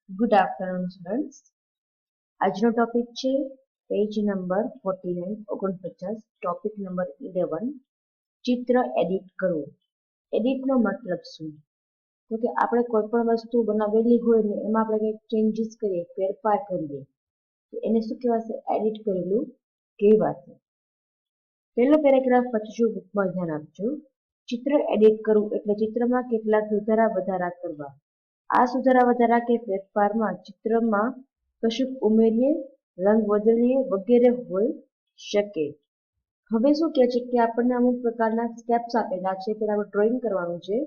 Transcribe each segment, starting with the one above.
Good afternoon, students. આજનો topic છે page number 49 topic number 11 ચિત્ર એડિટ કરવું. એડિટનો મતલબ શું? તો કે આપણે કોઈ પણ વસ્તુ બનાવેલી હોય ને એમાં આપણે કંઈક ચેન્જીસ કરીએ, ફેરફાર કરીએ તો એને શું કહેવાશે? એડિટ કરેલું કહેવાશે. પહેલો પેરેગ્રાફ વાંચજો, બુકમાં ધ્યાન આપજો. ચિત્ર એડિટ કરવું એટલે ચિત્રમાં કેટલાક સુધારા વધારા કરવા. આ સુધારા વધારા કે ફેરફારમાં ચિત્રમાં કશુંક ઉમેરીએ, રંગ બદલીએ વગેરે હોઈ શકે. હવે શું કહે છે કે આપણને અમુક પ્રકારના સ્ટેપ્સ આપેલા છે, પહેલા આપણે ડ્રોઈંગ કરવાનું છે,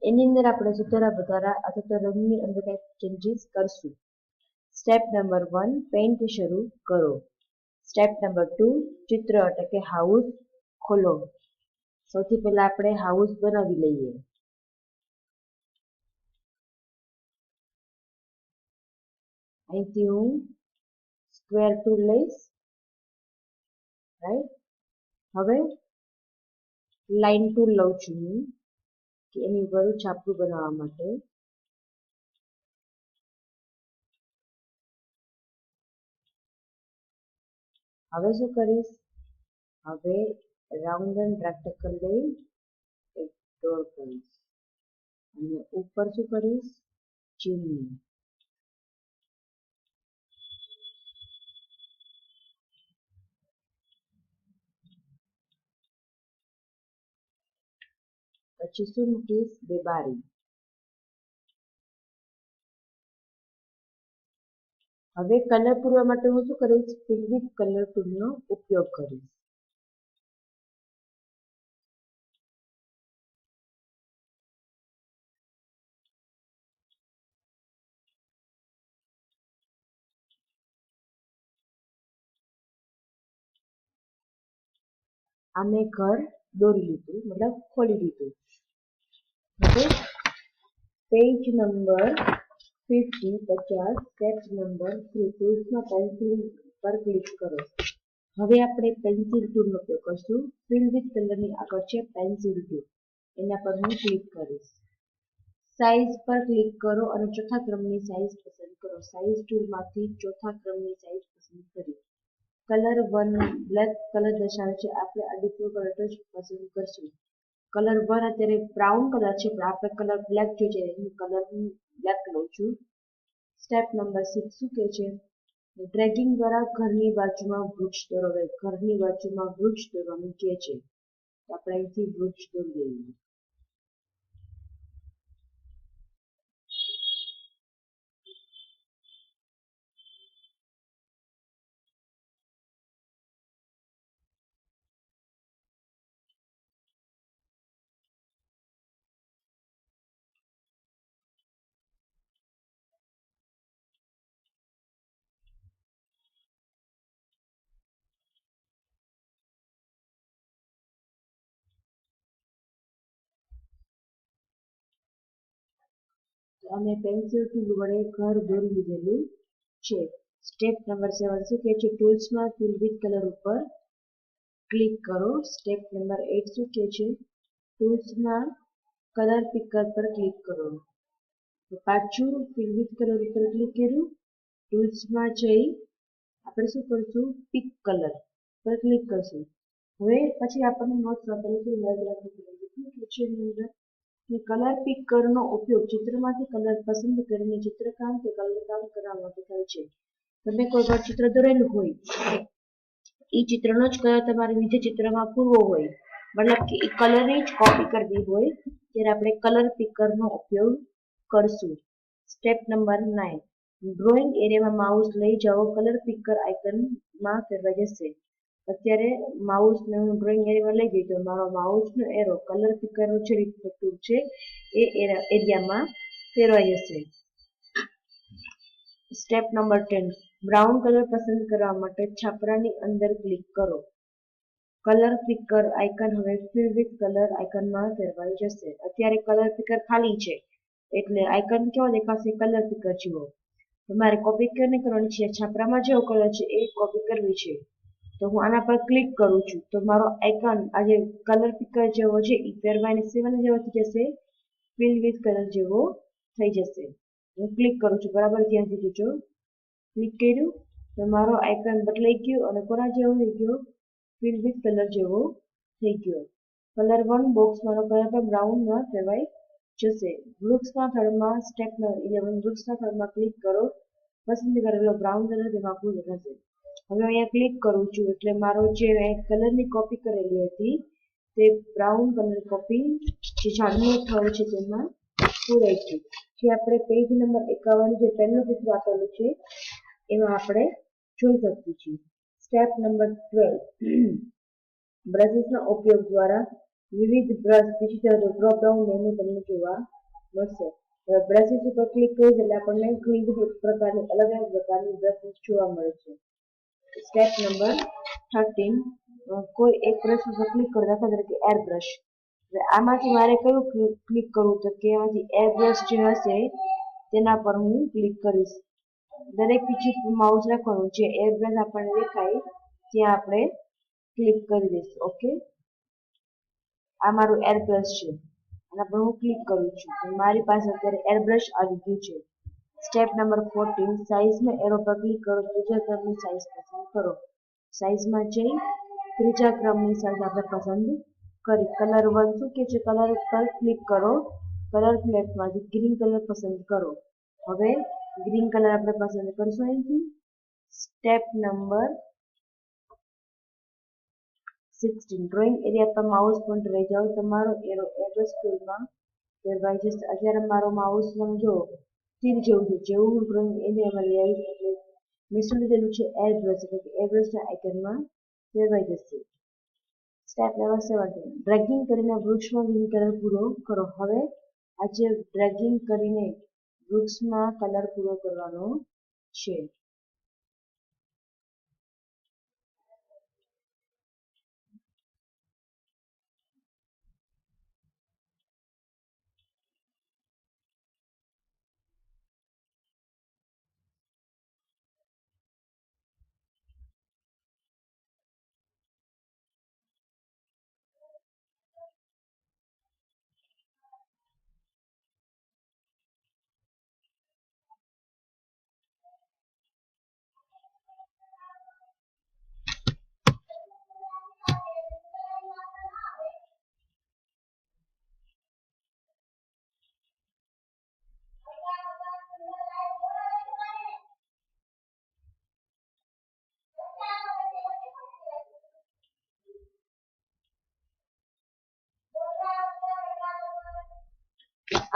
એની અંદર આપણે સુધારા વધારા અથવા તો રંગની અંદર કંઈક ચેન્જીસ કરશું. સ્ટેપ નંબર 1 પેઇન્ટ શરૂ કરો. સ્ટેપ નંબર 2 ચિત્ર એટલે કે હાઉસ ખોલો. સૌથી પહેલા આપણે હાઉસ બનાવી લઈએ. અહીંથી હું સ્ક્વેર ટૂલ લઈશ, રાઈટ. હવે લાઈન ટૂલ લઉં છું હું કે એની ઉપર છાપરું બનાવવા માટે. હવે શું કરીશ? હવે રાઉન્ડ એન્ડ રેક્ટેંગલ લઈ એક ડ્રો કરીશ અને ઉપર શું કરીશ? ચીમની. પછી શું મૂકીશ? બે બારી. હવે કલર પૂરવા માટે હું શું કરીશ? ફિલ વિથ કલર ટૂલનો ઉપયોગ કરીશ. આ મેં ઘર દોરી લીધું, મતલબ ખોલી દીધું. હવે પેજ નંબર 50 સ્ટેપ નંબર 3 ટૂલ્સમાં પેન્સિલ પર ક્લિક કરો. હવે આપણે પેન્સિલ ટૂલનો ઉપયોગ કરશું. ફિલ વિથ કલરની આગળ છે પેન્સિલ ટૂલ, એના પર હું ક્લિક કરીશ. સાઇઝ પર ક્લિક કરો અને ચોથા ક્રમની સાઇઝ પસંદ કરો. સાઇઝ ટૂલમાંથી ચોથા ક્રમની સાઇઝ પસંદ કરી. કલર 1 બ્લેક કલર દર્શાવે છે, આપણે આ ડિફોલ્ટ કલર જ પસંદ કરશું. કલર 1 અત્યારે બ્રાઉન કલર છે, પણ આપણે કલર બ્લેક જોઈએ છે, એનું કલર હું બ્લેક લઉં છું. સ્ટેપ નંબર 6 શું કહે છે? ડ્રેગિંગ દ્વારા ઘરની બાજુમાં વૃક્ષ દોરો. ઘરની બાજુમાં વૃક્ષ દોરવાનું કહે છે, તો આપણે અહીંથી વૃક્ષ દોરી લઈએ. અમે પેન્સિલ ટૂલ વડે ઘર દોરી લીધેલું છે. સ્ટેપ નંબર 7 શું કહે છે? ટૂલ્સમાં ફિલ વિથ કલર ઉપર ક્લિક કરો. સ્ટેપ નંબર 8 શું કહે છે? ટૂલ્સમાં કલર પિકર પર ક્લિક કરો. તો પાછું ફિલ વિથ કલર ઉપર ક્લિક કર્યું. ટૂલ્સમાં જઈ આપણે શું કરશું? પિક કલર પર ક્લિક કરશું. હવે પછી આપણને નોટ્સ આપેલું યાદ રાખવું પડે કે કલર પિકરનો ઉપયોગ ચિત્રમાંથી કલર પસંદ કરીને ચિત્રકામ કે કલરકામ કરવા માટે થાય છે. તમે કોઈ પણ ચિત્ર દોરેલું હોય, એ ચિત્રનો જ કલર તમારે બીજા ચિત્રમાં પૂરવો હોય, મતલબ કે એ કલરની જ કોપી કરવી હોય, ત્યારે આપણે કલર પિકરનો ઉપયોગ કરશું. સ્ટેપ નંબર 9 ડ્રોઈંગ એરિયામાં માઉસ લઈ જાઓ, કલર પિકર આઇકનમાં ફેરવાઈ જશે. અત્યારે માઉસને હું ડ્રોઈંગ એરિયામાં લઈ ગઈ તો મારો માઉસનો એરો કલર પિકરનો જે ટૂલ છે એ એરિયામાં ફેરવાઈ જશે. સ્ટેપ નંબર 10 બ્રાઉન કલર પસંદ કરવા માટે છાપરાની અંદર ક્લિક કરો. કલર પિકર આઇકન હવે ફિલ વિથ કલર આઇકનમાં ફેરવાઈ જશે. અત્યારે કલર પિકર ખાલી છે એટલે આઇકન કેવો દેખાશે? કલર પિકર જેવો. તમારે કોપી નહીં કરવાની છે, છાપરામાં જેવો કલર છે એ કોપી કરવી છે. તો હું આના પર ક્લિક કરું છું તો મારો આઇકન આ જે કલર પિકર જેવો છે એ ફેરવાઈને 7 જેવો થઈ જશે, ફિલ વિથ કલર જેવો થઈ જશે. હું ક્લિક કરું છું, બરાબર ત્યાં સુધી જો ક્લિક કર્યું તો મારો આઇકન બદલાઈ ગયો અને કોના જેવો થઈ ગયો, ફિલ વિથ કલર જેવો થઈ ગયો. કલર 1 બોક્સ મારો કલર પણ બ્રાઉનમાં ફેરવાઈ જશે. વૃક્ષના થડમાં સ્ટેપ નંબર 11 વૃક્ષના થડમાં ક્લિક કરો, પસંદ કરેલો બ્રાઉન કલર તેમાં આખું દેખાશે. હવે અહીંયા ક્લિક કરું છું એટલે મારો જે કલરની કોપી કરેલી હતી તે બ્રાઉન કલર કોપી જે ઝાડનું થડ છે તેમાં પૂરાઈ ગયું. જે આપણે પેજ નંબર 51 જે પહેલું ચિત્ર આપેલું છે એમાં આપણે જોઈ શકીએ છીએ. સ્ટેપ નંબર 12 બ્રશિસના ઉપયોગ દ્વારા વિવિધ બ્રશ બીજી તરફ ડ્રોપ ડાઉન મેનુ તમને જોવા મળશે. હવે બ્રશિસ ઉપર ક્લિક કરીએ એટલે આપણને ઘણી બધી પ્રકારની અલગ અલગ પ્રકારની બ્રશિસ જોવા મળે છે. સ્ટેપ નંબર 13 કોઈ એક બ્રશ ઉપર ક્લિક કરો, દાખલા તરીકે એર બ્રશ. હવે આમાંથી મારે કયું ક્લિક કરવું તો કે એમાંથી એર બ્રશ જે હશે તેના પર હું ક્લિક કરીશ. દરેક બીજી માઉસ રાખવાનું, જે એર બ્રશ આપણને દેખાય ત્યાં આપણે ક્લિક કરી દઈશું. ઓકે, આ મારું એર બ્રશ છે, આના પર હું ક્લિક કરું છું તો મારી પાસે અત્યારે એર બ્રશ આવી ગયું છે. સ્ટેપ નંબર 14 સાઇઝમાં એરો પર ક્લિક કરો, ત્રીજા ક્રમની સાઇઝ પસંદ કરો. સાઇઝમાં જઈ ત્રીજા ક્રમની સાઇઝ આપણે પસંદ કરી. કલર 1 શું કે છે, કલર પર ક્લિક કરો, કલર ફ્લેટમાંથી ગ્રીન કલર પસંદ કરો. હવે ગ્રીન કલર આપણે પસંદ કરશું અહીંથી. સ્ટેપ નંબર 16 ડ્રોઈંગ એરિયા પર માઉસ પોઇન્ટર લઈ જાઓ, તમારો એરો એડ્રેસ ફિલ્ડમાં ફેરવાઈ જશે. અત્યારે મારો માઉસ જો તીર જેવું છે, જેવું હું ડ્રોઈંગ એરિયામાં લઈ આવીશ એટલે મેં શું લીધેલું છે, એર બ્રશ, એટલે કે એર બ્રશના આઇકનમાં ફેરવાઈ જશે. સ્ટેપ નંબર 17 ડ્રેગિંગ કરીને વૃક્ષમાં ગ્રીન કલર પૂરો કરો. હવે આજે ડ્રેગિંગ કરીને વૃક્ષમાં કલર પૂરો કરવાનો છે.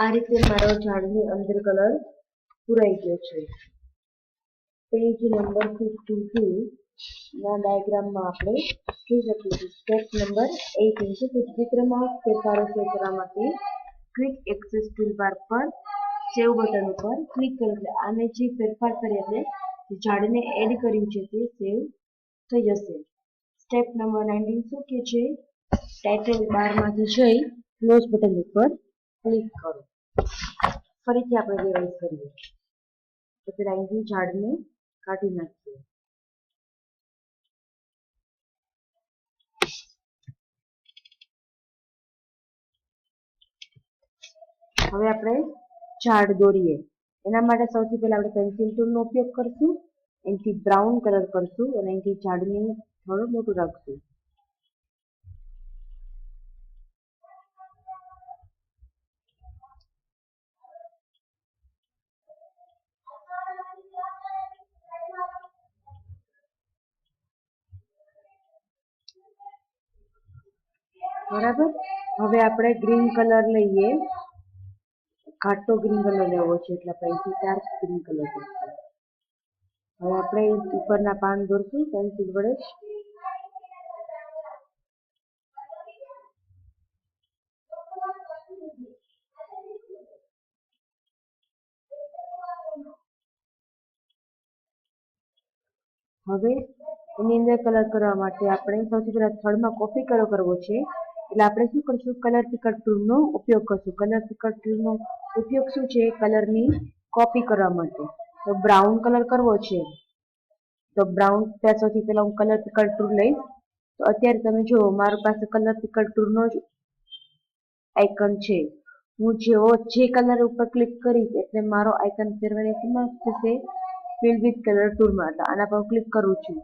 આ રીતે મારો ઝાડની અંદર કલર પૂરાઈ ગયો છે. પેજ નંબર 52 ના ડાયાગ્રામમાં આપણે જોઈ શકીએ છીએ. સ્ટેપ નંબર 18 છે કે ચિત્રમાં ફેરફારો સેવ કરવા માટે ક્વિક એક્સેસ ટૂલબાર પર સેવ બટન ઉપર ક્લિક કરો એટલે આને જે ફેરફાર કરીએ એટલે ઝાડને એડ કર્યું છે તે સેવ થઈ જશે. સ્ટેપ નંબર 19 શું કે છે, ટાઇટલ બારમાંથી જઈ ક્લોઝ બટન ઉપર ક્લિક કરો. ફરીથી આપણે રિવાઇઝ કરીએ તો પેલા અહીંથી ઝાડને કાઢી નાખીએ. હવે આપણે ઝાડ દોરીએ. એના માટે સૌથી પહેલા આપણે પેન્સિલ ટૂલનો ઉપયોગ કરશું, એનાથી બ્રાઉન કલર કરશું અને અહીંથી ઝાડને થોડું મોટું રાખશું. બરાબર, હવે આપણે ગ્રીન કલર લઈએ, ઘાટો ગ્રીન કલર લેવો છે એટલે આપણે અહીંથી ડાર્ક ગ્રીન કલર કરશું. હવે આપણે ઉપરના પાન દોરશું પેન્સિલ વડે. હવે એની અંદર કલર કરવા માટે આપણે સૌથી પહેલા થડમાં કોપી કલર કરવો છે એટલે આપણે શું કરશું, કલર પિકર ટૂલનો ઉપયોગ કરશું. કલર પિકર ટૂલનો ઉપયોગ શું છે, કલરની કોપી કરવા માટે. તો બ્રાઉન કલર કરવો છે તો બ્રાઉન ત્યાં સૌથી પહેલા હું કલર પિકર ટૂલ લઈશ. તો અત્યારે તમે જુઓ મારી પાસે કલર પિકર ટૂલનો જ આઇકન છે. હું જેવો જે કલર ઉપર ક્લિક કરીશ એટલે મારો આઇકન ફેરવાઈને શેમાં જશે? ફિલ વિથ કલર ટૂલમાં. એટલે આના પર ક્લિક કરું છું.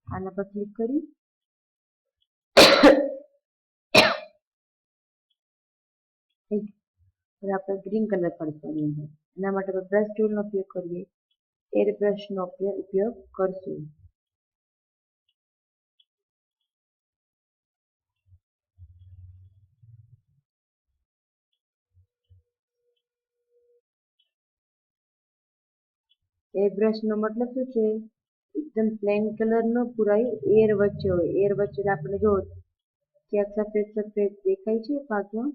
આના પર ક્લિક કરી હવે આપણે ગ્રીન કલર પડશે એના માટે બ્રશ ટૂલનો ઉપયોગ કરીએ. એર બ્રશનો ઉપયોગ કરશું. એર બ્રશનો મતલબ શું છે? એકદમ પ્લેન કલર નો પુરાઈ એર વચ્ચે હોય. એર વચ્ચે આપણે જો ક્યાંક સફેદ સફેદ દેખાય છે ભાગમાં.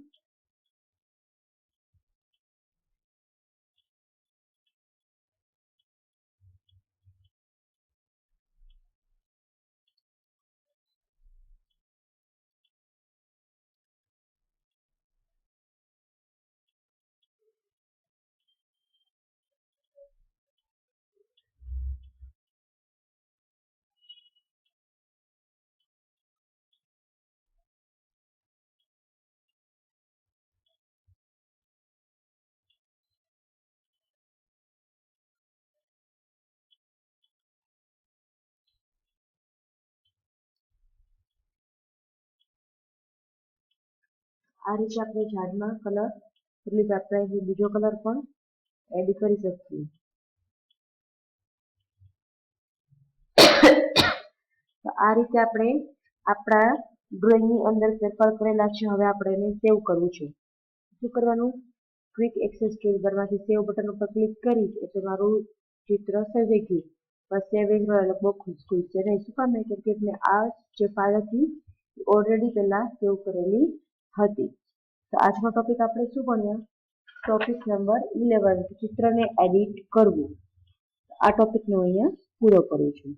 આ રીતે આપણે ઝાડમાં કલર એટલે કે આપણે બીજો કલર પણ એડ કરી શકીએ. તો આ રીતે આપણે આપણા ડ્રોઈંગની અંદર ફેરફાર કરેલા છે. હવે આપણે એને સેવ કરવું છે. શું કરવાનું? ક્વિક એક્સેસ ટૂલબારમાંથી સેવ બટન ઉપર ક્લિક કરી એટલે મારું ચિત્ર સર્જાઈ ગયું. બસ સેવ એઝ બોક્સ ખુલશે નહીં. શું કામ? કેમ કે મેં આ જે ફાઇલ હતી ઓલરેડી પહેલા સેવ કરેલી હતી. તો આજનો ટોપિક આપણે શું ભણ્યા? ટોપિક નંબર 11 ચિત્રને એડિટ કરવું. આ ટોપિકને હું અહીંયા પૂરો કરું છું.